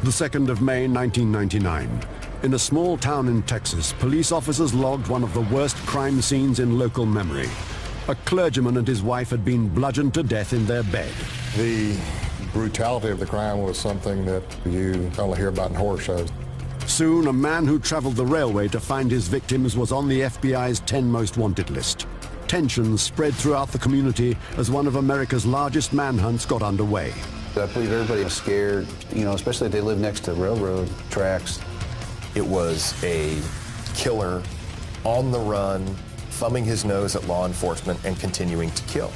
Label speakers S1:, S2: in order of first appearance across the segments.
S1: The 2nd of May 1999. In a small town in Texas, police officers logged one of the worst crime scenes in local memory. A clergyman and his wife had been bludgeoned to death in their bed.
S2: The brutality of the crime was something that you only hear about in horror shows.
S1: Soon, a man who traveled the railway to find his victims was on the FBI's 10 Most Wanted list. Tensions spread throughout the community as one of America's largest manhunts got underway.
S3: I believe everybody was scared, especially if they live next to railroad tracks.
S4: It was a killer on the run, thumbing his nose at law enforcement and continuing to kill.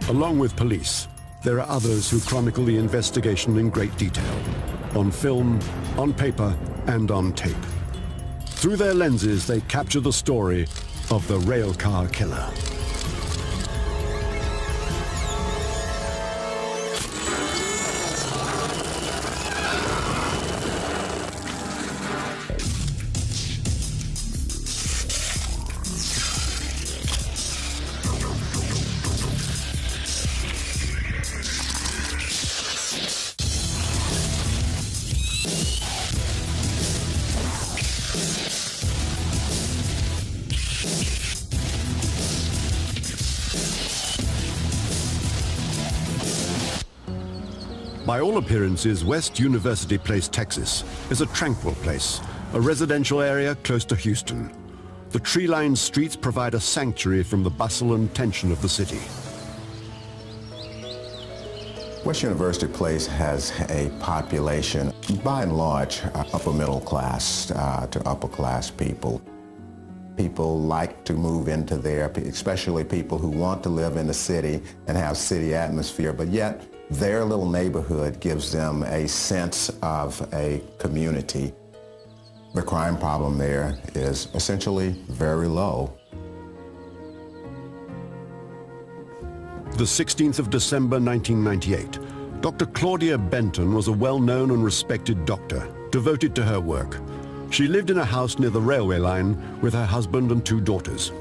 S1: Along with police, there are others who chronicle the investigation in great detail, on film, on paper, and on tape. Through their lenses, they capture the story of the Railcar Killer. By all appearances, West University Place, Texas, is a tranquil place, a residential area close to Houston. The tree-lined streets provide a sanctuary from the bustle and tension of the city.
S5: West University Place has a population, by and large, upper middle class to upper class people. People like to move into there, especially people who want to live in the city and have city atmosphere, but yet their little neighborhood gives them a sense of a community. The crime problem there is essentially very low.
S1: The 16th of December 1998, Dr. Claudia Benton was a well-known and respected doctor, devoted to her work. She lived in a house near the railway line with her husband and 2 daughters.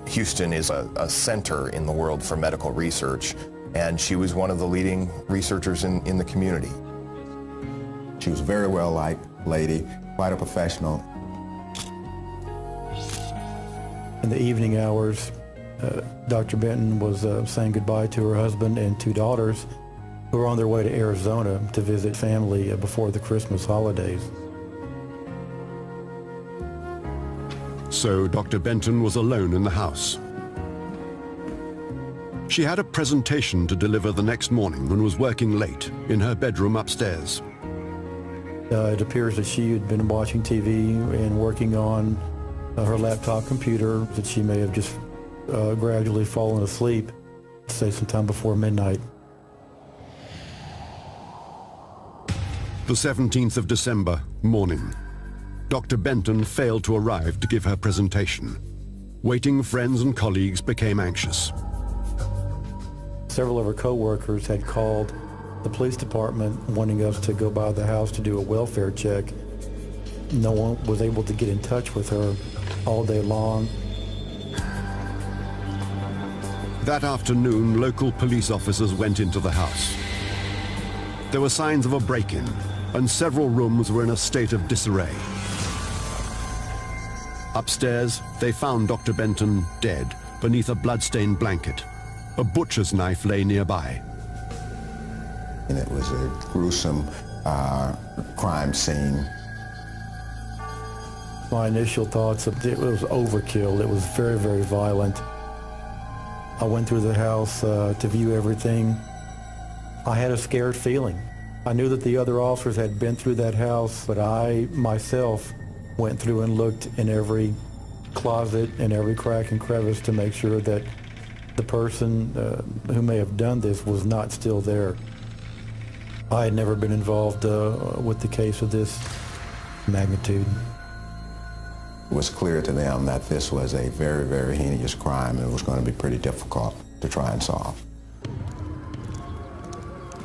S4: Houston is a center in the world for medical research, and she was one of the leading researchers in the community.
S5: She was a very well-liked lady, quite a professional.
S6: In the evening hours, Dr. Benton was saying goodbye to her husband and 2 daughters who were on their way to Arizona to visit family before the Christmas holidays.
S1: So Dr. Benton was alone in the house. She had a presentation to deliver the next morning and was working late in her bedroom upstairs.
S6: It appears that she had been watching TV and working on her laptop computer, that she may have just gradually fallen asleep, say sometime before midnight.
S1: The 17th of December, morning. Dr. Benton failed to arrive to give her presentation. Waiting friends and colleagues became anxious.
S6: Several of her co-workers had called the police department wanting us to go by the house to do a welfare check. No one was able to get in touch with her all day long.
S1: That afternoon, local police officers went into the house. There were signs of a break-in, and several rooms were in a state of disarray. Upstairs, they found Dr. Benton dead beneath a blood-stained blanket. A butcher's knife lay nearby.
S5: And it was a gruesome crime scene.
S6: My initial thoughts, it was overkill. It was very, very violent. I went through the house to view everything. I had a scared feeling. I knew that the other officers had been through that house, but I myself went through and looked in every closet and every crack and crevice to make sure that the person who may have done this was not still there. I had never been involved with the case of this magnitude.
S5: It was clear to them that this was a very, very heinous crime and it was going to be pretty difficult to try and solve.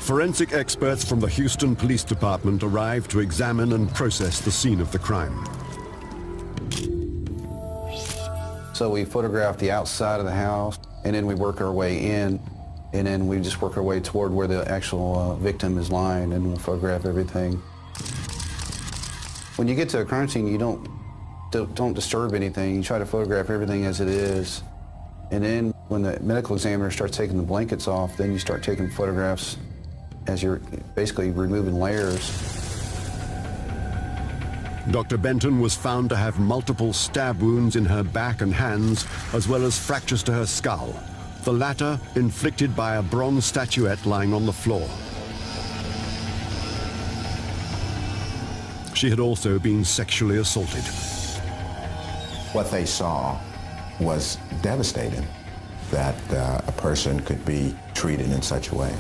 S1: Forensic experts from the Houston Police Department arrived to examine and process the scene of the crime.
S3: So we photographed the outside of the house. and then we work our way in, and then we just work our way toward where the actual victim is lying, and we'll photograph everything. When you get to a crime scene, you don't disturb anything. You try to photograph everything as it is. And then when the medical examiner starts taking the blankets off, then you start taking photographs as you're basically removing layers.
S1: Dr. Benton was found to have multiple stab wounds in her back and hands, as well as fractures to her skull, the latter inflicted by a bronze statuette lying on the floor. She had also been sexually assaulted.
S5: What they saw was devastating, that a person could be treated in such a way.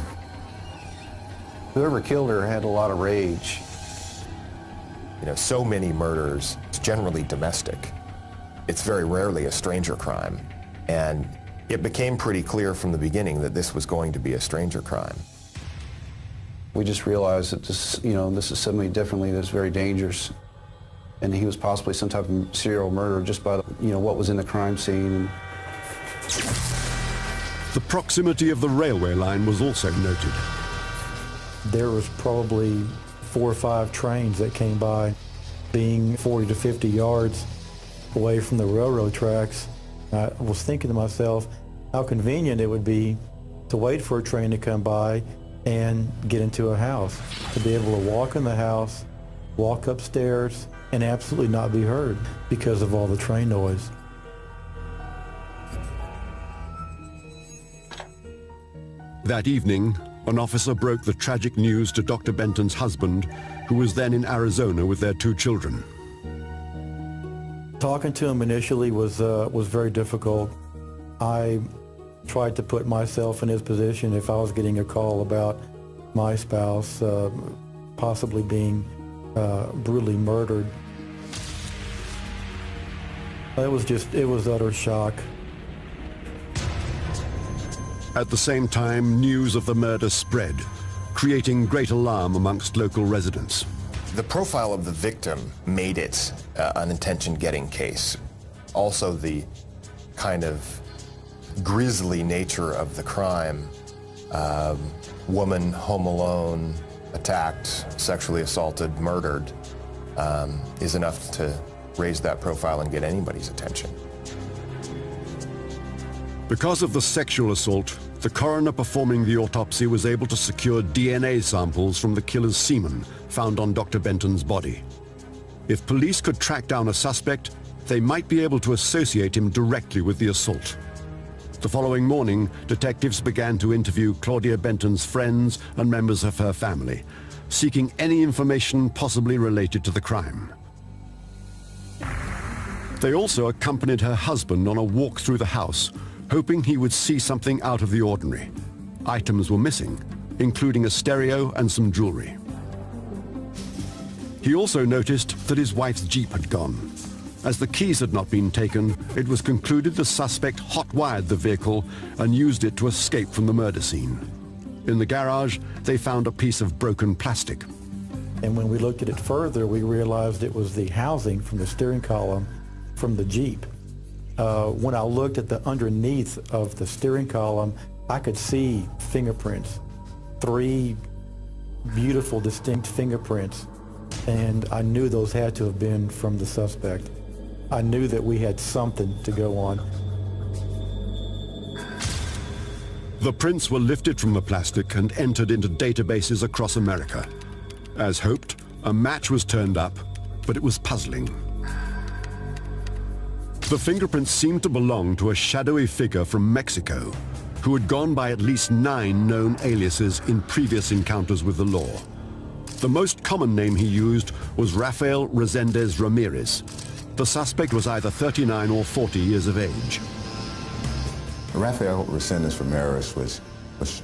S3: Whoever killed her had a lot of rage.
S4: You know, so many murders, it's generally domestic. It's very rarely a stranger crime. And it became pretty clear from the beginning that this was going to be a stranger crime.
S3: We just realized that this, this is somebody differently that's very dangerous. And he was possibly some type of serial murderer just by, what was in the crime scene.
S1: The proximity of the railway line was also noted.
S6: There was probably 4 or 5 trains that came by, being 40 to 50 yards away from the railroad tracks. I was thinking to myself how convenient it would be to wait for a train to come by and get into a house, to be able to walk in the house, walk upstairs, and absolutely not be heard because of all the train noise.
S1: That evening, an officer broke the tragic news to Dr. Benton's husband, who was then in Arizona with their 2 children.
S6: Talking to him initially was very difficult. I tried to put myself in his position if I was getting a call about my spouse possibly being brutally murdered. It was utter shock.
S1: At the same time, news of the murder spread, creating great alarm amongst local residents.
S4: The profile of the victim made it an intention-getting case. Also, the kind of grisly nature of the crime. Woman home alone, attacked, sexually assaulted, murdered, is enough to raise that profile and get anybody's attention.
S1: Because of the sexual assault, the coroner performing the autopsy was able to secure DNA samples from the killer's semen found on Dr. Benton's body. If police could track down a suspect, they might be able to associate him directly with the assault. The following morning, detectives began to interview Claudia Benton's friends and members of her family, seeking any information possibly related to the crime. They also accompanied her husband on a walk through the house, hoping he would see something out of the ordinary. Items were missing, including a stereo and some jewelry. He also noticed that his wife's Jeep had gone. As the keys had not been taken, it was concluded the suspect hot-wired the vehicle and used it to escape from the murder scene. In the garage, they found a piece of broken plastic.
S6: And when we looked at it further, we realized it was the housing from the steering column from the Jeep. When I looked at the underneath of the steering column, I could see fingerprints, 3 beautiful, distinct fingerprints, and I knew those had to have been from the suspect. I knew that we had something to go on.
S1: The prints were lifted from the plastic and entered into databases across America. As hoped, a match was turned up, but it was puzzling. The fingerprints seemed to belong to a shadowy figure from Mexico, who had gone by at least 9 known aliases in previous encounters with the law. The most common name he used was Rafael Resendez-Ramirez. The suspect was either 39 or 40 years of age.
S5: Rafael Resendez-Ramirez was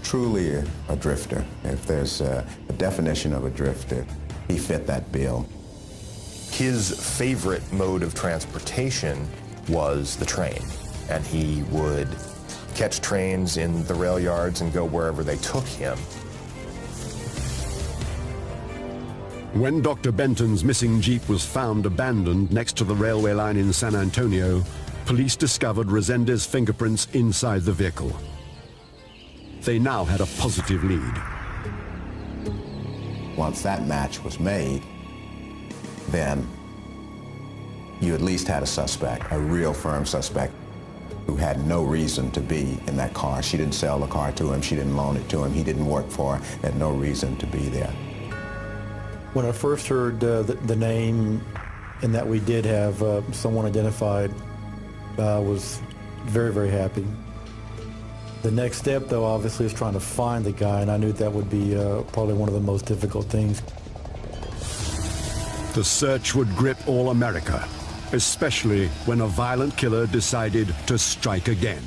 S5: truly a drifter. If there's a definition of a drifter, he fit that bill.
S4: His favorite mode of transportation was the train, and he would catch trains in the rail yards and go wherever they took him.
S1: When Dr. Benton's missing Jeep was found abandoned next to the railway line in San Antonio, police discovered Resendez fingerprints inside the vehicle. They now had a positive lead.
S5: Once that match was made, then you at least had a suspect, a real firm suspect, who had no reason to be in that car. She didn't sell the car to him, she didn't loan it to him, he didn't work for her, had no reason to be there.
S6: When I first heard the name and that we did have someone identified, I was very, very happy. The next step, though, obviously, is trying to find the guy, and I knew that would be probably one of the most difficult things.
S1: The search would grip all America, especially when a violent killer decided to strike again.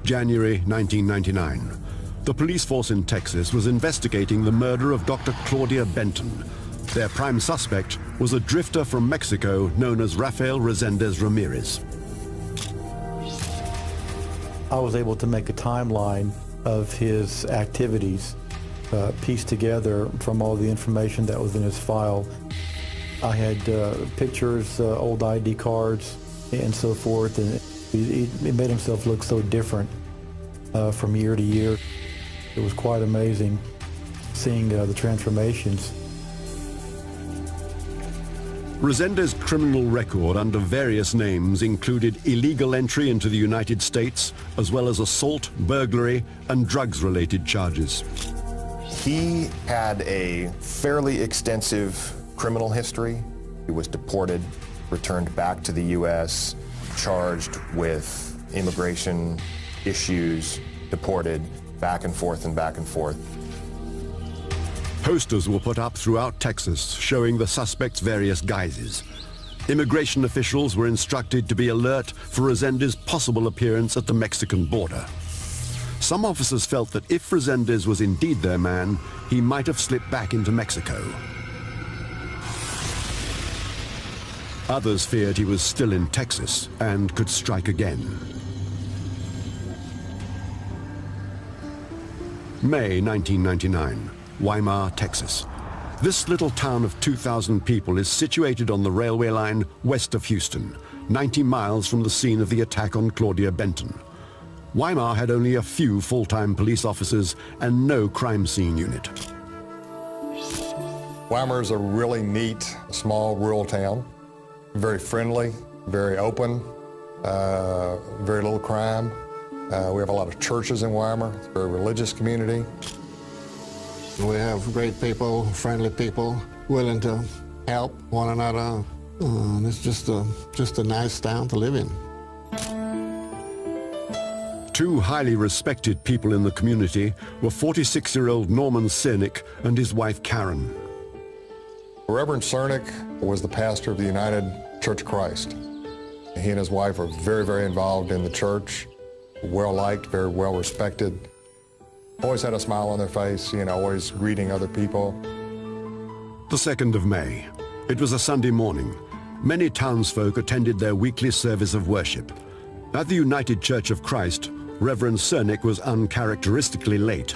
S1: January 1999. The police force in Texas was investigating the murder of Dr. Claudia Benton. Their prime suspect was a drifter from Mexico known as Rafael Resendez-Ramirez.
S6: I was able to make a timeline of his activities, pieced together from all the information that was in his file. I had pictures, old ID cards, and so forth, and he made himself look so different from year to year. It was quite amazing seeing the transformations.
S1: Resendez's criminal record under various names included illegal entry into the United States, as well as assault, burglary, and drugs-related charges.
S4: He had a fairly extensive criminal history. He was deported, returned back to the U.S., charged with immigration issues, deported, back and forth and back and forth.
S1: Posters were put up throughout Texas showing the suspect's various guises. Immigration officials were instructed to be alert for Resendez's possible appearance at the Mexican border. Some officers felt that if Resendez was indeed their man, he might have slipped back into Mexico. Others feared he was still in Texas and could strike again. May 1999. Weimar, Texas. This little town of 2,000 people is situated on the railway line west of Houston, 90 miles from the scene of the attack on Claudia Benton. Weimar had only a few full-time police officers and no crime scene unit.
S2: Weimar is a really neat, small, rural town. Very friendly, very open, very little crime. We have a lot of churches in Weimar. It's a very religious community.
S7: We have great people, friendly people, willing to help one another. It's just a nice town to live in.
S1: Two highly respected people in the community were 46-year-old Norman Cernick and his wife Karen.
S2: Reverend Cernick was the pastor of the United Church of Christ. He and his wife are very, very involved in the church, well-liked, very well-respected. Always had a smile on their face, always greeting other people.
S1: The 2nd of May. It was a Sunday morning. Many townsfolk attended their weekly service of worship. At the United Church of Christ, Reverend Cernick was uncharacteristically late.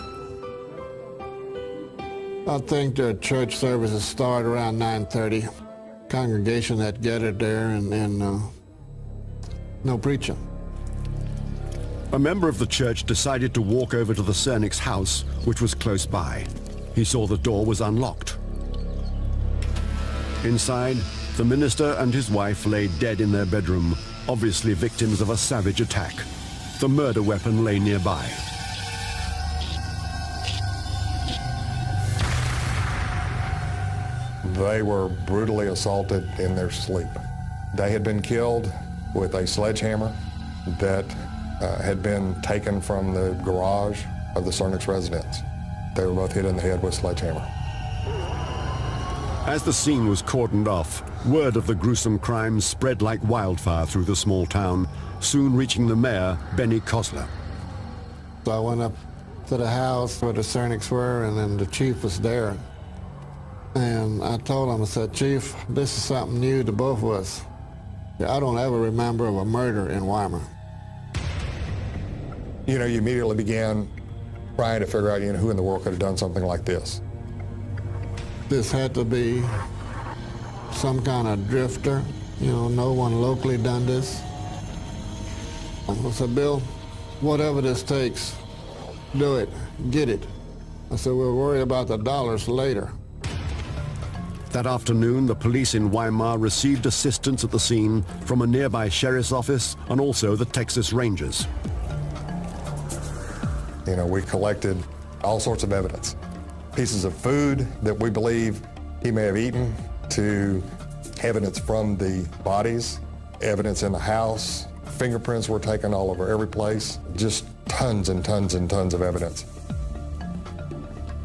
S7: I think the church services started around 9:30. Congregation had gathered there and no preaching.
S1: A member of the church decided to walk over to the Cernick's house, which was close by. He saw the door was unlocked. Inside, the minister and his wife lay dead in their bedroom, obviously victims of a savage attack. The murder weapon lay nearby.
S2: They were brutally assaulted in their sleep. They had been killed with a sledgehammer that had been taken from the garage of the Cernick's residence. They were both hit in the head with a sledgehammer.
S1: As the scene was cordoned off, word of the gruesome crime spread like wildfire through the small town, soon reaching the mayor, Benny Kosler.
S7: So I went up to the house where the Cernicks were, and then the chief was there. And I told him, I said, Chief, this is something new to both of us. I don't ever remember of a murder in Weimar.
S2: You immediately began trying to figure out, who in the world could have done something like this.
S7: This had to be some kind of drifter, You know, no one locally done this. I said, Bill, whatever this takes, do it, get it. I said, we'll worry about the dollars later.
S1: That afternoon, the police in Weimar received assistance at the scene from a nearby sheriff's office and also the Texas Rangers.
S2: You know, we collected all sorts of evidence. Pieces of food that we believe he may have eaten, to evidence from the bodies, evidence in the house. Fingerprints were taken all over every place. Just tons and tons and tons of evidence.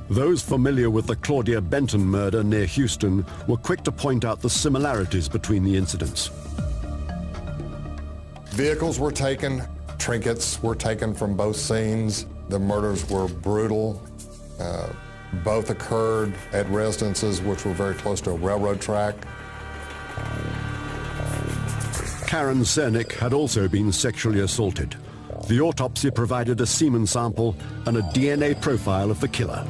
S1: Those familiar with the Claudia Benton murder near Houston were quick to point out the similarities between the incidents.
S2: Vehicles were taken, trinkets were taken from both scenes. The murders were brutal. Both occurred at residences which were very close to a railroad track.
S1: Karen Cernick had also been sexually assaulted. The autopsy provided a semen sample and a DNA profile of the killer.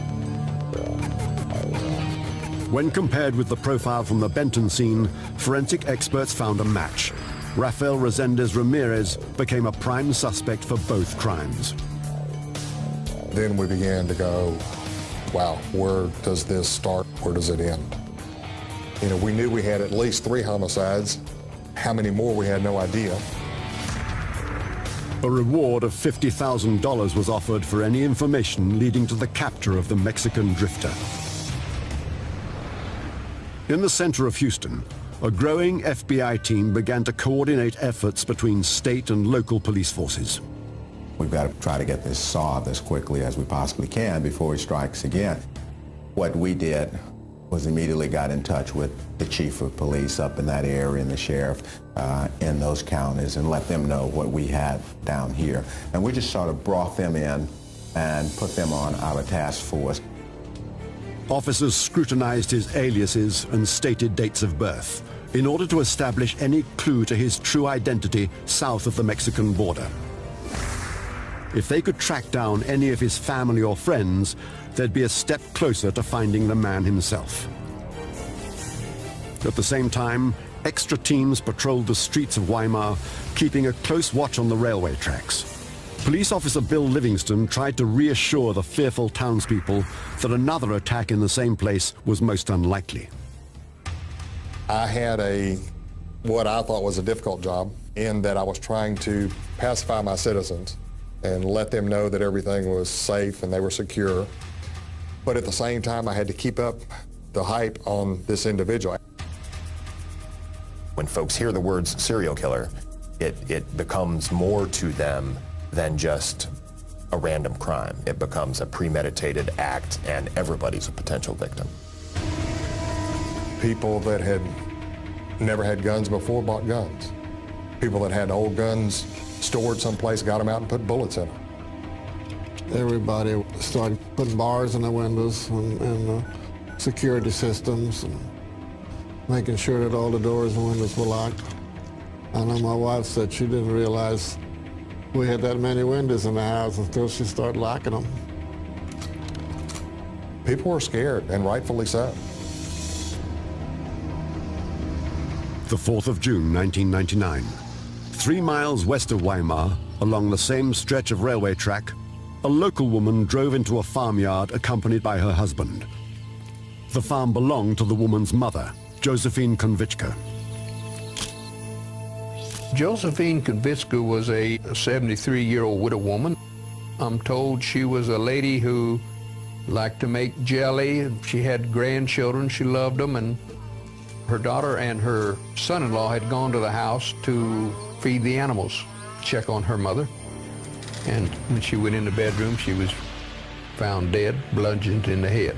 S1: When compared with the profile from the Benton scene, forensic experts found a match. Rafael Resendez-Ramirez became a prime suspect for both crimes.
S2: Then we began to go, wow, where does this start? Where does it end? You know, we knew we had at least 3 homicides. How many more, we had no idea.
S1: A reward of $50,000 was offered for any information leading to the capture of the Mexican drifter. In the center of Houston, a growing FBI team began to coordinate efforts between state and local police forces.
S5: We've got to try to get this solved as quickly as we possibly can before he strikes again. What we did was immediately got in touch with the chief of police up in that area and the sheriff in those counties and let them know what we had down here. And we just sort of brought them in and put them on our task force.
S1: Officers scrutinized his aliases and stated dates of birth in order to establish any clue to his true identity south of the Mexican border. If they could track down any of his family or friends, they'd be a step closer to finding the man himself. At the same time, extra teams patrolled the streets of Weimar, keeping a close watch on the railway tracks. Police officer Bill Livingston tried to reassure the fearful townspeople that another attack in the same place was most unlikely.
S2: I had what I thought was a difficult job in that I was trying to pacify my citizens and let them know that everything was safe and they were secure. But at the same time, I had to keep up the hype on this individual.
S4: When folks hear the words serial killer, it becomes more to them than just a random crime. It becomes a premeditated act, and everybody's a potential victim.
S2: People that had never had guns before bought guns. People that had old guns stored someplace, got them out and put bullets in them.
S7: Everybody started putting bars in the windows and security systems and making sure that all the doors and windows were locked. I know my wife said she didn't realize we had that many windows in the house until she started locking them.
S2: People were scared, and rightfully so.
S1: The 4th of June, 1999. 3 miles west of Weimar, along the same stretch of railway track, a local woman drove into a farmyard accompanied by her husband. The farm belonged to the woman's mother, Josephine Konvichka.
S8: Josephine Konvichka was a 73-year-old widow woman. I'm told she was a lady who liked to make jelly. She had grandchildren. She loved them, and her daughter and her son-in-law had gone to the house to feed the animals, check on her mother. And when she went in the bedroom, she was found dead, bludgeoned in the head.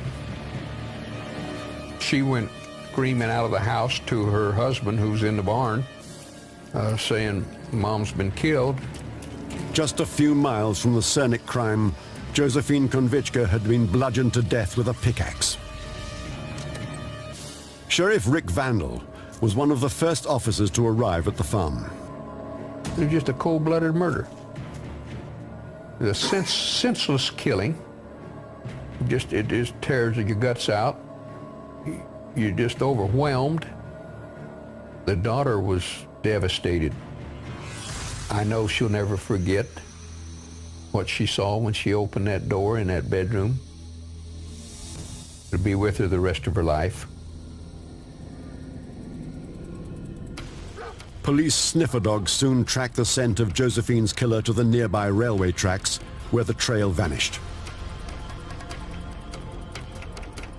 S8: She went screaming out of the house to her husband, who's in the barn, saying, "Mom's been killed."
S1: Just a few miles from the Cernick crime, Josephine Konvichka had been bludgeoned to death with a pickaxe. Sheriff Rick Vandal was one of the first officers to arrive at the farm.
S8: It was just a cold-blooded murder. The senseless killing. It just tears your guts out. You're just overwhelmed. The daughter was devastated. I know she'll never forget what she saw when she opened that door in that bedroom. It'll be with her the rest of her life.
S1: Police sniffer dogs soon tracked the scent of Josephine's killer to the nearby railway tracks, where the trail vanished.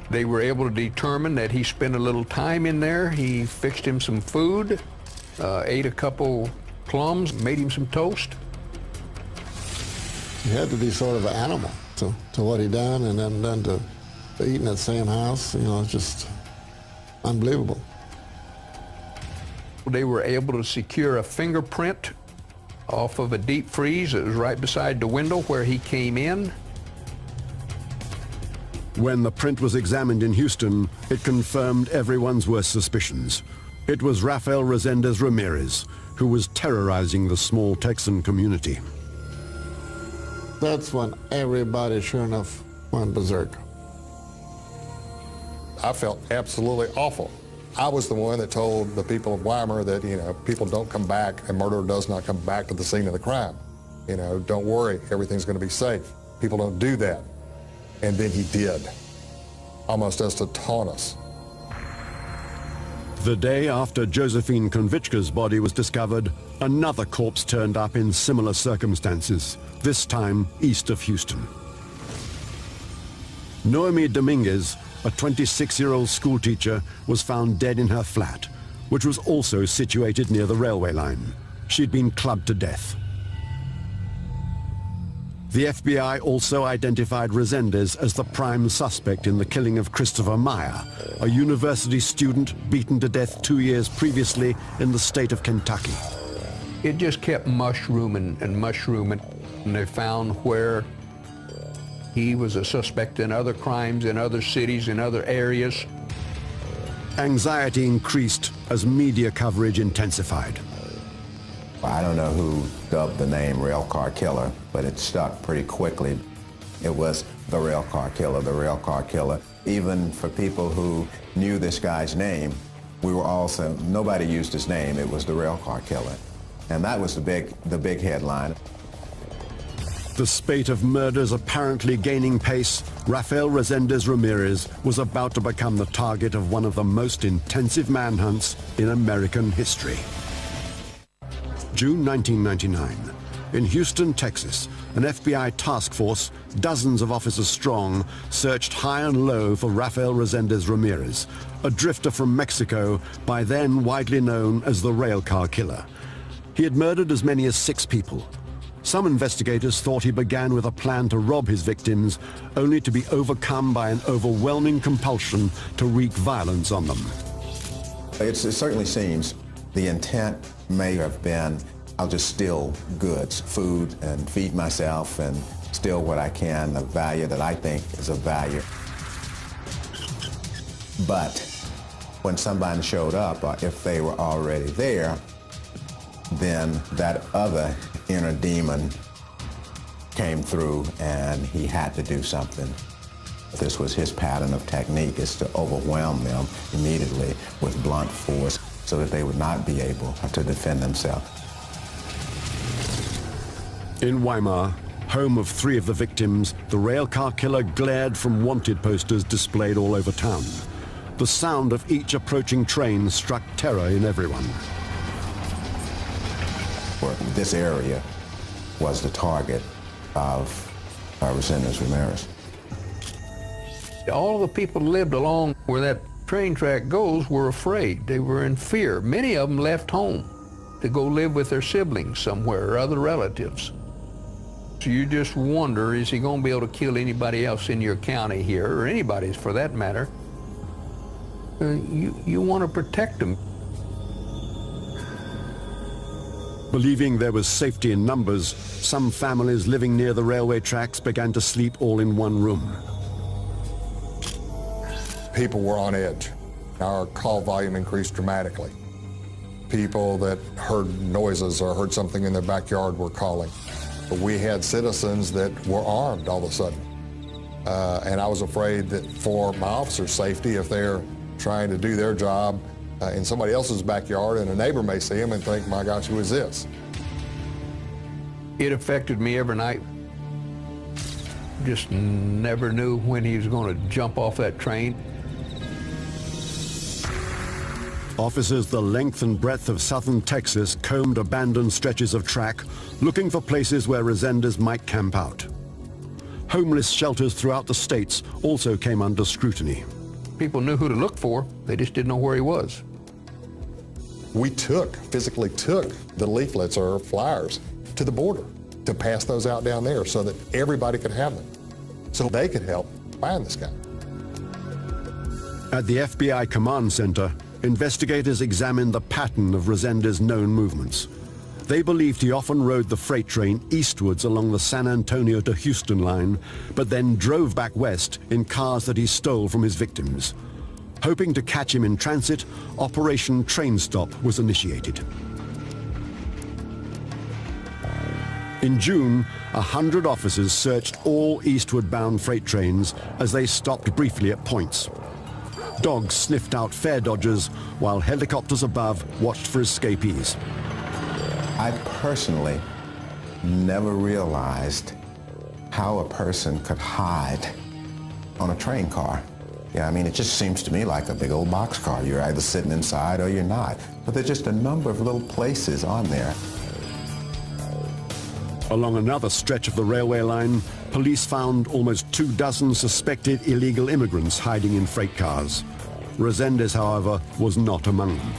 S8: They were able to determine that he spent a little time in there. He fixed him some food, ate a couple plums, made him some toast.
S7: He had to be sort of an animal to what he done, and then to eat in that same house, you know, it's just unbelievable.
S8: They were able to secure a fingerprint off of a deep freeze that was right beside the window where he came in.
S1: When the print was examined in Houston, it confirmed everyone's worst suspicions. It was Rafael Resendez-Ramirez, who was terrorizing the small Texan community.
S7: That's when everybody, sure enough, went berserk.
S2: I felt absolutely awful. I was the one that told the people of Weimar that, you know, people don't come back, a murderer does not come back to the scene of the crime. You know, don't worry, everything's going to be safe. People don't do that. And then he did, almost as to taunt us.
S1: The day after Josephine Konvichka's body was discovered, another corpse turned up in similar circumstances, this time east of Houston. Noemi Dominguez, a 26-year-old schoolteacher, was found dead in her flat, which was also situated near the railway line. She'd been clubbed to death. The FBI also identified Resendez as the prime suspect in the killing of Christopher Meyer, a university student beaten to death 2 years previously in the state of Kentucky.
S8: It just kept mushrooming and mushrooming, and they found where he was a suspect in other crimes in other cities, in other areas.
S1: Anxiety increased as media coverage intensified.
S5: I don't know who dubbed the name Railcar Killer, but it stuck pretty quickly. It was the Railcar Killer, the Railcar Killer. Even for people who knew this guy's name, we were also, nobody used his name, it was the Railcar Killer. And that was the big headline.
S1: The spate of murders apparently gaining pace, Rafael Resendez-Ramirez was about to become the target of one of the most intensive manhunts in American history. June 1999. In Houston, Texas, an FBI task force, dozens of officers strong, searched high and low for Rafael Resendez-Ramirez, a drifter from Mexico, by then widely known as the Railcar Killer. He had murdered as many as 6 people. Some investigators thought he began with a plan to rob his victims, only to be overcome by an overwhelming compulsion to wreak violence on them.
S5: It certainly seems the intent may have been, I'll just steal goods, food, and feed myself and steal what I can of value that I think is of value. But when somebody showed up, or if they were already there, then that other inner demon came through and he had to do something. This was his pattern of technique, is to overwhelm them immediately with blunt force so that they would not be able to defend themselves.
S1: In Weimar, home of 3 of the victims, the Railcar Killer glared from wanted posters displayed all over town. The sound of each approaching train struck terror in everyone.
S5: This area was the target of Resendez-Ramirez.
S8: All the people who lived along where that train track goes were afraid. They were in fear. Many of them left home to go live with their siblings somewhere or other relatives. So you just wonder, is he going to be able to kill anybody else in your county here, or anybody's for that matter? You want to protect them.
S1: Believing there was safety in numbers, some families living near the railway tracks began to sleep all in one room.
S2: People were on edge. Our call volume increased dramatically. People that heard noises or heard something in their backyard were calling. But we had citizens that were armed all of a sudden. And I was afraid that for my officers' safety, if they're trying to do their job, in somebody else's backyard, and a neighbor may see him and think, my gosh, who is this?
S8: It affected me every night. Just never knew when he was going to jump off that train.
S1: Officers the length and breadth of southern Texas combed abandoned stretches of track, looking for places where Reséndiz might camp out. Homeless shelters throughout the states also came under scrutiny.
S8: People knew who to look for, they just didn't know where he was.
S2: We physically took the leaflets or flyers to the border to pass those out down there so that everybody could have them, so they could help find this guy.
S1: At the FBI Command Center, investigators examined the pattern of Resendiz's known movements. They believed he often rode the freight train eastwards along the San Antonio to Houston line, but then drove back west in cars that he stole from his victims. Hoping to catch him in transit, Operation Train Stop was initiated. In June, 100 officers searched all eastward-bound freight trains as they stopped briefly at points. Dogs sniffed out fare dodgers, while helicopters above watched for escapees.
S5: I personally never realized how a person could hide on a train car. Yeah, I mean, it just seems to me like a big old boxcar. You're either sitting inside or you're not. But there's just a number of little places on there.
S1: Along another stretch of the railway line, police found almost 24 suspected illegal immigrants hiding in freight cars. Reséndiz, however, was not among them.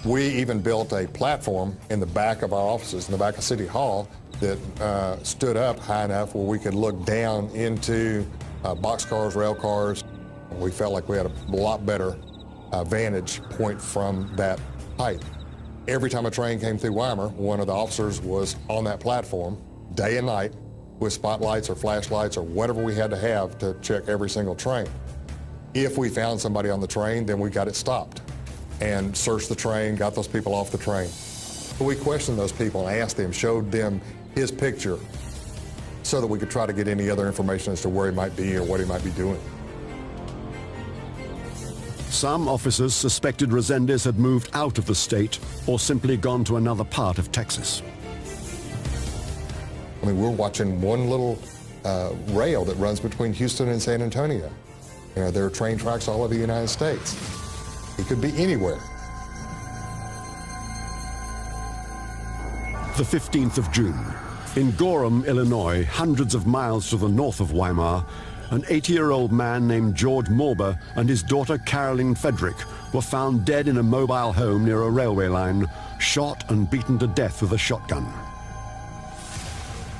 S2: We even built a platform in the back of our offices, in the back of City Hall, that stood up high enough where we could look down into boxcars, rail cars. We felt like we had a lot better vantage point from that height. Every time a train came through Weimar, one of the officers was on that platform, day and night, with spotlights or flashlights or whatever we had to have to check every single train. If we found somebody on the train, then we got it stopped and searched the train, got those people off the train. But we questioned those people and asked them, showed them his picture so that we could try to get any other information as to where he might be or what he might be doing.
S1: Some officers suspected Reséndiz had moved out of the state or simply gone to another part of Texas.
S2: I mean, we're watching one little rail that runs between Houston and San Antonio. You know, there are train tracks all over the United States. He could be anywhere.
S1: The 15th of June. In Gorham, Illinois, hundreds of miles to the north of Weimar, an 80-year-old man named George Morber and his daughter Caroline Frederick were found dead in a mobile home near a railway line, shot and beaten to death with a shotgun.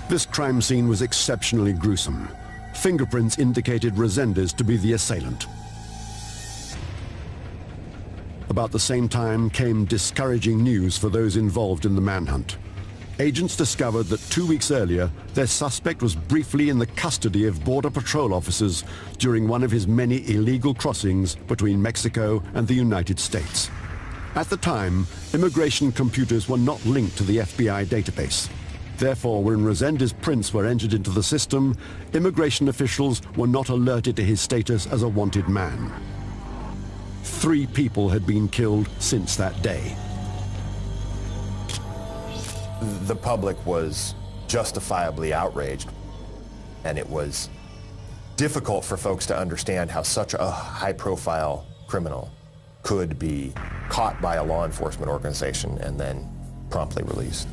S1: This crime scene was exceptionally gruesome. Fingerprints indicated Reséndiz to be the assailant. About the same time came discouraging news for those involved in the manhunt. Agents discovered that 2 weeks earlier, their suspect was briefly in the custody of Border Patrol officers during one of his many illegal crossings between Mexico and the United States. At the time, immigration computers were not linked to the FBI database. Therefore, when Resendiz's prints were entered into the system, immigration officials were not alerted to his status as a wanted man. 3 people had been killed since that day.
S4: The public was justifiably outraged, and it was difficult for folks to understand how such a high-profile criminal could be caught by a law enforcement organization and then promptly released.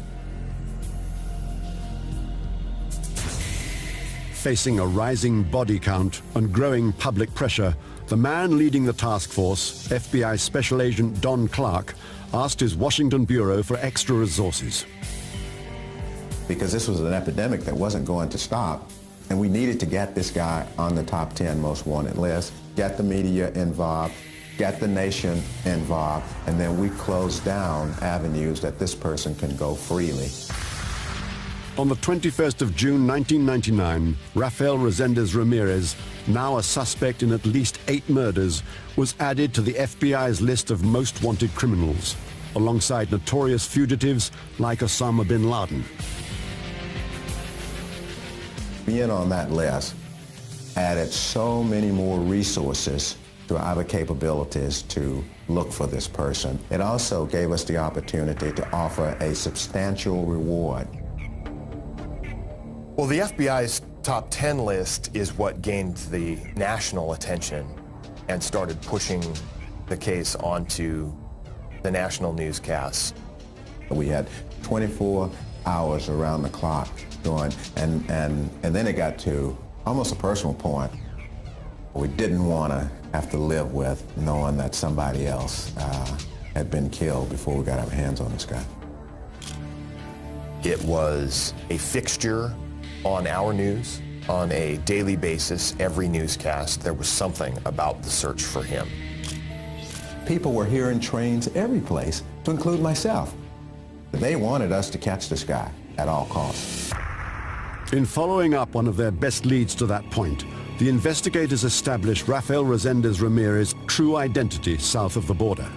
S1: Facing a rising body count and growing public pressure, the man leading the task force, FBI Special Agent Don Clark, asked his Washington bureau for extra resources.
S5: Because this was an epidemic that wasn't going to stop, and we needed to get this guy on the top 10 most wanted list, get the media involved, get the nation involved, and then we closed down avenues that this person can go freely.
S1: On the 21st of June 1999, Rafael Resendez-Ramirez, now a suspect in at least 8 murders, was added to the FBI's list of most wanted criminals, alongside notorious fugitives like Osama bin Laden.
S5: Being on that list added so many more resources to our capabilities to look for this person. It also gave us the opportunity to offer a substantial reward.
S4: Well, the FBI's top 10 list is what gained the national attention and started pushing the case onto the national newscasts.
S5: We had 24 hours around the clock going, and then it got to almost a personal point. We didn't want to have to live with knowing that somebody else had been killed before we got our hands on this guy.
S4: It was a fixture on our news on a daily basis. Every newscast, there was something about the search for him.
S5: People were hearing trains every place, to include myself. They wanted us to catch this guy at all costs.
S1: In following up one of their best leads to that point, the investigators established Rafael Resendez-Ramirez's true identity south of the border.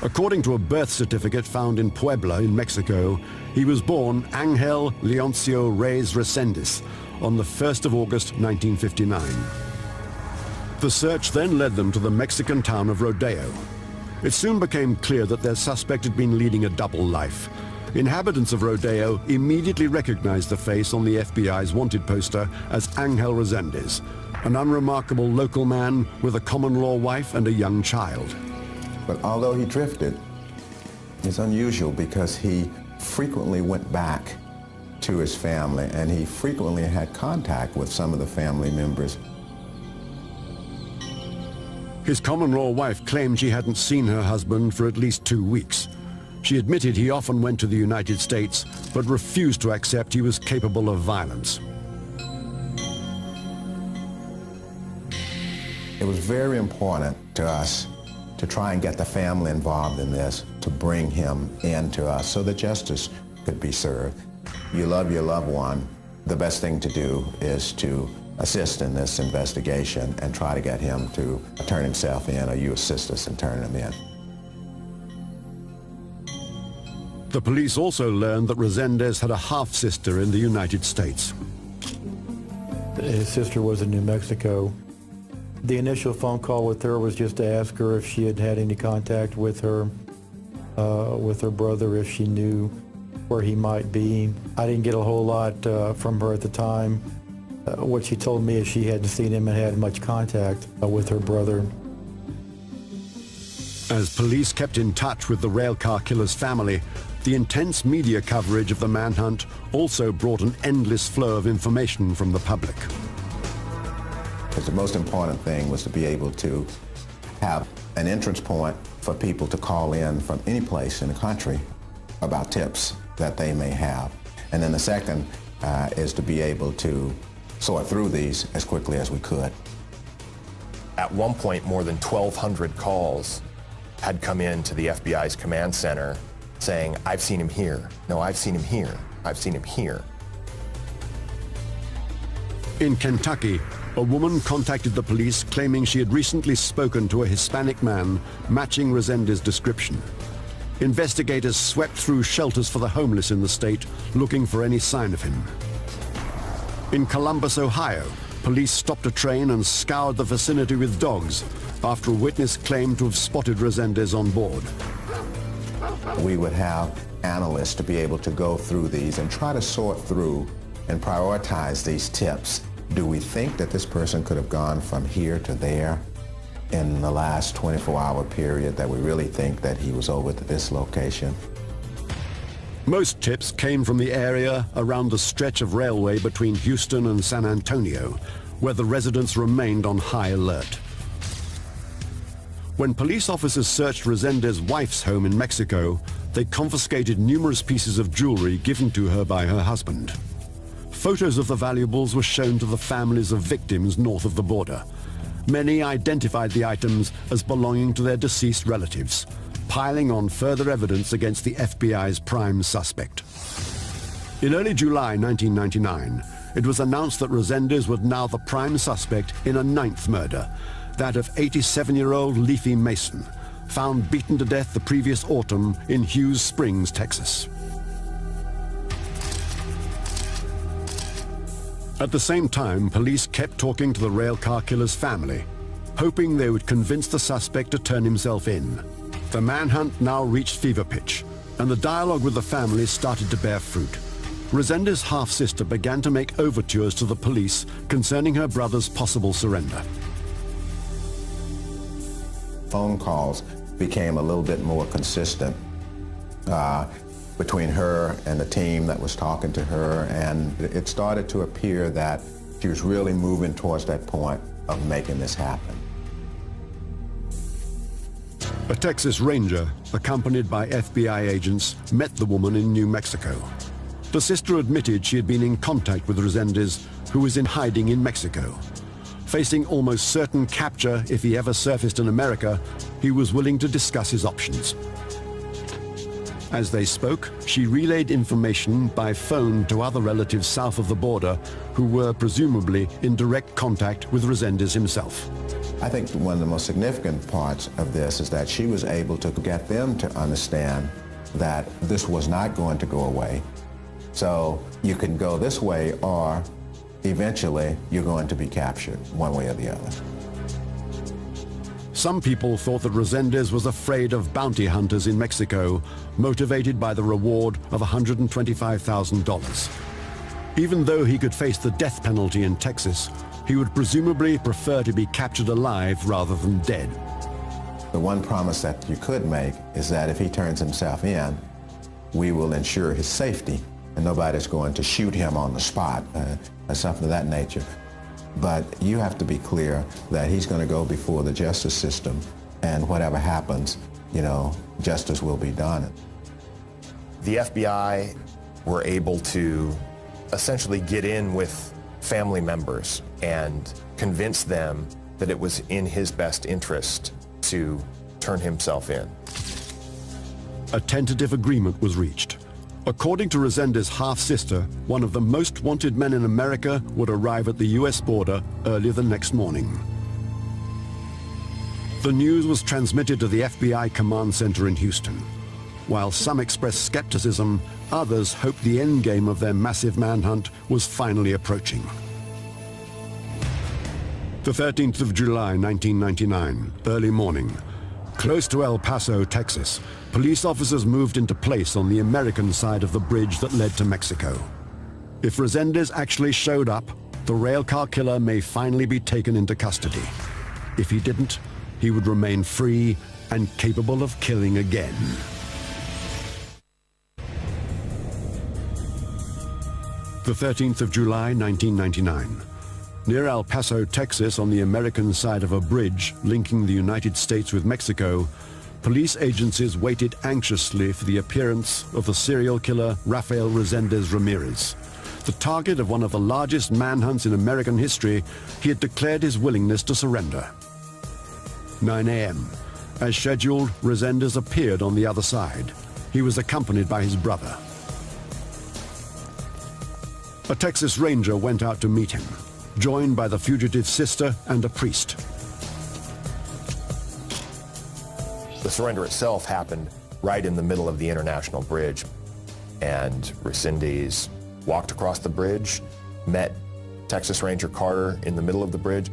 S1: According to a birth certificate found in Puebla in Mexico, he was born Ángel Leoncio Reyes Recendis on the 1st of August 1959. The search then led them to the Mexican town of Rodeo. It soon became clear that their suspect had been leading a double life. Inhabitants of Rodeo immediately recognized the face on the FBI's wanted poster as Ángel Resendez, an unremarkable local man with a common-law wife and a young child.
S5: But although he drifted, it's unusual because he frequently went back to his family, and he frequently had contact with some of the family members.
S1: His common-law wife claimed she hadn't seen her husband for at least 2 weeks. She admitted he often went to the United States, but refused to accept he was capable of violence.
S5: It was very important to us to try and get the family involved in this, to bring him in to us so that justice could be served. You love your loved one, the best thing to do is to assist in this investigation and try to get him to turn himself in, or you assist us in turning him in.
S1: The police also learned that Resendez had a half-sister in the United States.
S6: His sister was in New Mexico. The initial phone call with her was just to ask her if she had had any contact with her brother, if she knew where he might be. I didn't get a whole lot from her at the time. What she told me is she hadn't seen him and had much contact with her brother.
S1: As police kept in touch with the Railcar Killer's family, the intense media coverage of the manhunt also brought an endless flow of information from the public.
S5: Because the most important thing was to be able to have an entrance point for people to call in from any place in the country about tips that they may have. And then the second is to be able to sort through these as quickly as we could.
S4: At one point, more than 1,200 calls had come in to the FBI's command center saying, "I've seen him here. No, I've seen him here. I've seen him here."
S1: In Kentucky, a woman contacted the police claiming she had recently spoken to a Hispanic man matching Resendez's description. Investigators swept through shelters for the homeless in the state looking for any sign of him. In Columbus, Ohio, police stopped a train and scoured the vicinity with dogs after a witness claimed to have spotted Resendez on board.
S5: We would have analysts to be able to go through these and try to sort through and prioritize these tips. Do we think that this person could have gone from here to there in the last 24-hour period, that we really think that he was over to this location?
S1: Most tips came from the area around the stretch of railway between Houston and San Antonio, where the residents remained on high alert. When police officers searched Resendez's wife's home in Mexico, they confiscated numerous pieces of jewelry given to her by her husband. Photos of the valuables were shown to the families of victims north of the border. Many identified the items as belonging to their deceased relatives, piling on further evidence against the FBI's prime suspect. In early July 1999, it was announced that Resendez was now the prime suspect in a 9th murder, that of 87-year-old Leafy Mason, found beaten to death the previous autumn in Hughes Springs, Texas. At the same time, police kept talking to the Railcar Killer's family. hoping they would convince the suspect to turn himself in. The manhunt now reached fever pitch, and the dialogue with the family started to bear fruit. Resendiz's half-sister began to make overtures to the police concerning her brother's possible surrender.
S5: Phone calls became a little bit more consistent between her and the team that was talking to her, and it started to appear that she was really moving towards that point of making this happen.
S1: A Texas Ranger, accompanied by FBI agents, met the woman in New Mexico. The sister admitted she had been in contact with Resendiz, who was in hiding in Mexico. Facing almost certain capture if he ever surfaced in America, he was willing to discuss his options. As they spoke, she relayed information by phone to other relatives south of the border who were presumably in direct contact with Resendiz himself.
S5: I think one of the most significant parts of this is that she was able to get them to understand that this was not going to go away. So you can go this way, or eventually you're going to be captured one way or the other.
S1: Some people thought that Resendiz was afraid of bounty hunters in Mexico, motivated by the reward of $125,000. Even though he could face the death penalty in Texas, he would presumably prefer to be captured alive rather than dead.
S5: The one promise that you could make is that if he turns himself in, we will ensure his safety, and nobody's going to shoot him on the spot or something of that nature. But you have to be clear that he's going to go before the justice system, and whatever happens, you know, justice will be done.
S4: The FBI were able to essentially get in with family members and convince them that it was in his best interest to turn himself in.
S1: A tentative agreement was reached. According to Resendiz's half-sister, one of the most wanted men in America would arrive at the U.S. border early the next morning. The news was transmitted to the FBI command center in Houston. While some expressed skepticism, others hoped the endgame of their massive manhunt was finally approaching. The 13th of July, 1999, early morning. Close to El Paso, Texas, police officers moved into place on the American side of the bridge that led to Mexico. If Resendiz actually showed up, the Railcar Killer may finally be taken into custody. If he didn't, he would remain free and capable of killing again. The 13th of July, 1999. Near El Paso, Texas, on the American side of a bridge linking the United States with Mexico, police agencies waited anxiously for the appearance of the serial killer Rafael Resendez-Ramirez. The target of one of the largest manhunts in American history, he had declared his willingness to surrender. 9 a.m. As scheduled, Resendez appeared on the other side. He was accompanied by his brother. A Texas Ranger went out to meet him, joined by the fugitive's sister and a priest.
S4: The surrender itself happened right in the middle of the international bridge, and Resendiz walked across the bridge, met Texas Ranger Carter in the middle of the bridge.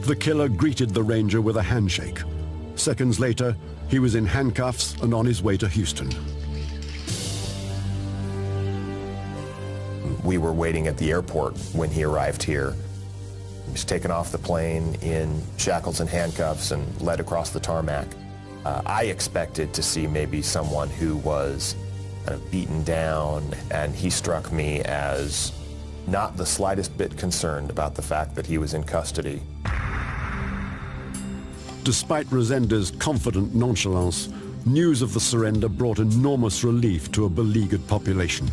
S1: The killer greeted the Ranger with a handshake. Seconds later, he was in handcuffs and on his way to Houston.
S4: We were waiting at the airport when he arrived here. He was taken off the plane in shackles and handcuffs and led across the tarmac. I expected to see maybe someone who was kind of beaten down, and he struck me as not the slightest bit concerned about the fact that he was in custody.
S1: Despite Resendez's confident nonchalance, news of the surrender brought enormous relief to a beleaguered population.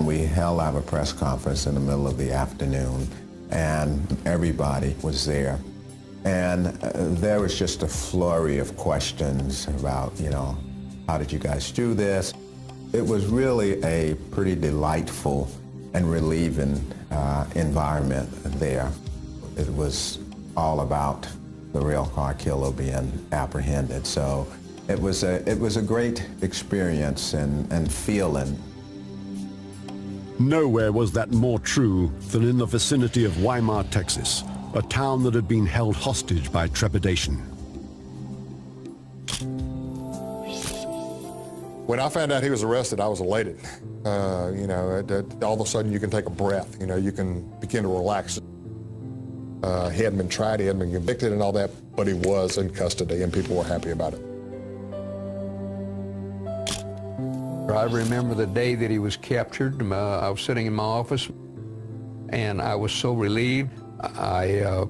S5: We held our press conference in the middle of the afternoon, and everybody was there. And there was just a flurry of questions about, you know, how did you guys do this? It was really a pretty delightful and relieving environment there. It was all about the Railcar Killer being apprehended. So it was a great experience and feeling.
S1: Nowhere was that more true than in the vicinity of Weimar, Texas, a town that had been held hostage by trepidation.
S2: When I found out he was arrested, I was elated. All of a sudden you can take a breath, you can begin to relax. He hadn't been tried, he hadn't been convicted and all that, but he was in custody and people were happy about it.
S8: I remember the day that he was captured. I was sitting in my office and I was so relieved. I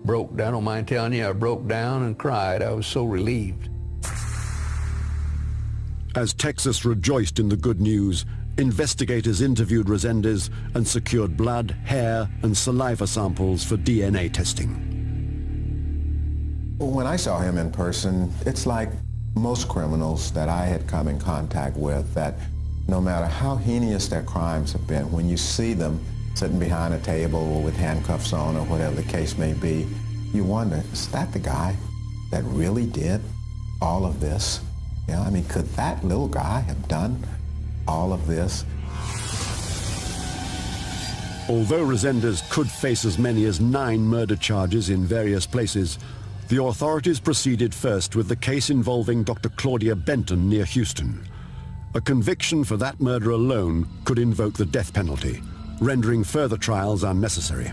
S8: broke down, I don't mind telling you, I broke down and cried. I was so relieved.
S1: As Texas rejoiced in the good news, investigators interviewed Reséndiz and secured blood, hair, and saliva samples for DNA testing.
S5: When I saw him in person, it's like most criminals that I had come in contact with, that no matter how heinous their crimes have been, when you see them sitting behind a table or with handcuffs on or whatever the case may be, you wonder, is that the guy that really did all of this? I mean, could that little guy have done all of this?
S1: Although Reséndiz could face as many as 9 murder charges in various places, the authorities proceeded first with the case involving Dr. Claudia Benton near Houston. A conviction for that murder alone could invoke the death penalty, rendering further trials unnecessary.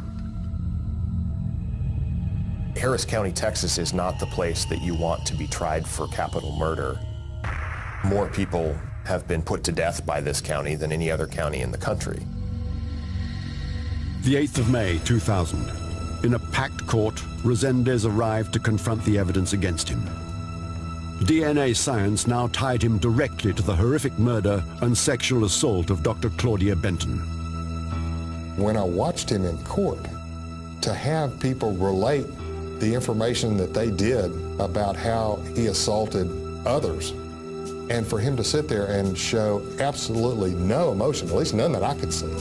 S4: Harris County, Texas is not the place that you want to be tried for capital murder. More people have been put to death by this county than any other county in the country.
S1: The 8th of May, 2000. In a packed court, Reséndiz arrived to confront the evidence against him. DNA science now tied him directly to the horrific murder and sexual assault of Dr. Claudia Benton.
S2: When I watched him in court, to have people relate the information that they did about how he assaulted others, and for him to sit there and show absolutely no emotion, at least none that I could see,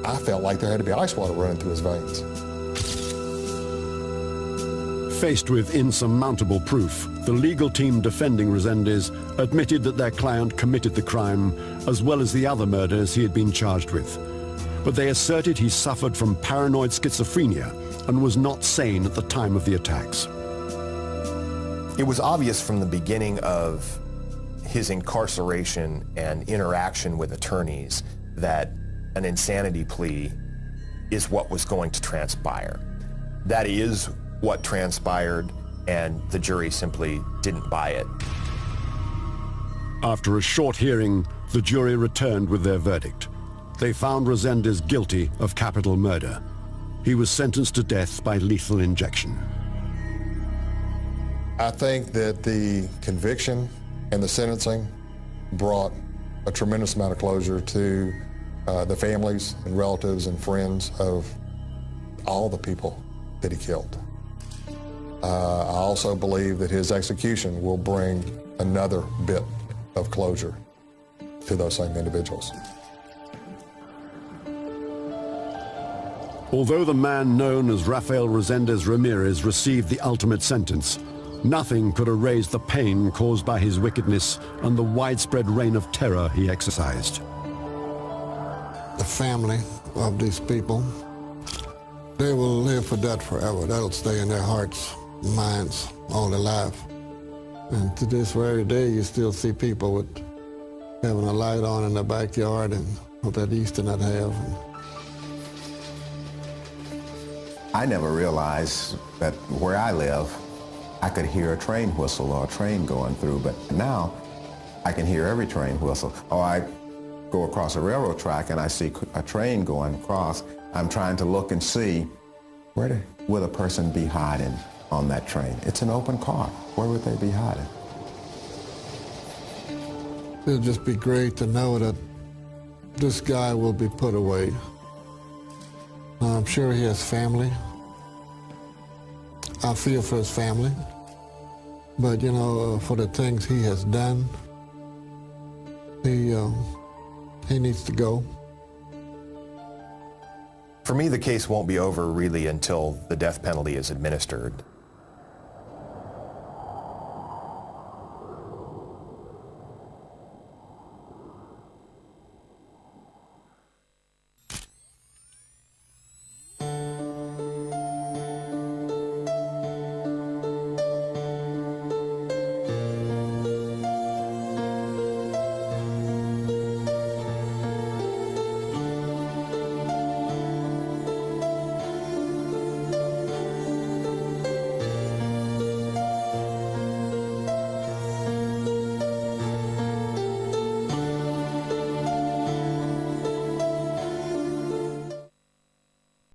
S2: I felt like there had to be ice water running through his veins.
S1: Faced with insurmountable proof, the legal team defending Reséndiz admitted that their client committed the crime, as well as the other murders he had been charged with. But they asserted he suffered from paranoid schizophrenia and was not sane at the time of the attacks.
S4: It was obvious from the beginning of his incarceration and interaction with attorneys that an insanity plea is what was going to transpire. That is what transpired, and the jury simply didn't buy it.
S1: After a short hearing, the jury returned with their verdict. They found Reséndiz guilty of capital murder. He was sentenced to death by lethal injection.
S2: I think that the conviction and the sentencing brought a tremendous amount of closure to the families and relatives and friends of all the people that he killed. I also believe that his execution will bring another bit of closure to those same individuals.
S1: Although the man known as Rafael Resendez-Ramirez received the ultimate sentence, nothing could erase the pain caused by his wickedness and the widespread reign of terror he exercised.
S7: The family of these people, they will live for that forever. That'll stay in their hearts, minds, all their life. And to this very day, you still see people with having a light on in their backyard and what that used to not have.
S5: I never realized that where I live, I could hear a train whistle or a train going through, but now I can hear every train whistle. Or I go across a railroad track and I see a train going across. I'm trying to look and see, where would a person be hiding on that train? It's an open car. Where would they be hiding?
S7: It'll just be great to know that this guy will be put away. I'm sure he has family. I feel for his family. But, you know, for the things he has done, he needs to go.
S4: For me, the case won't be over really until the death penalty is administered.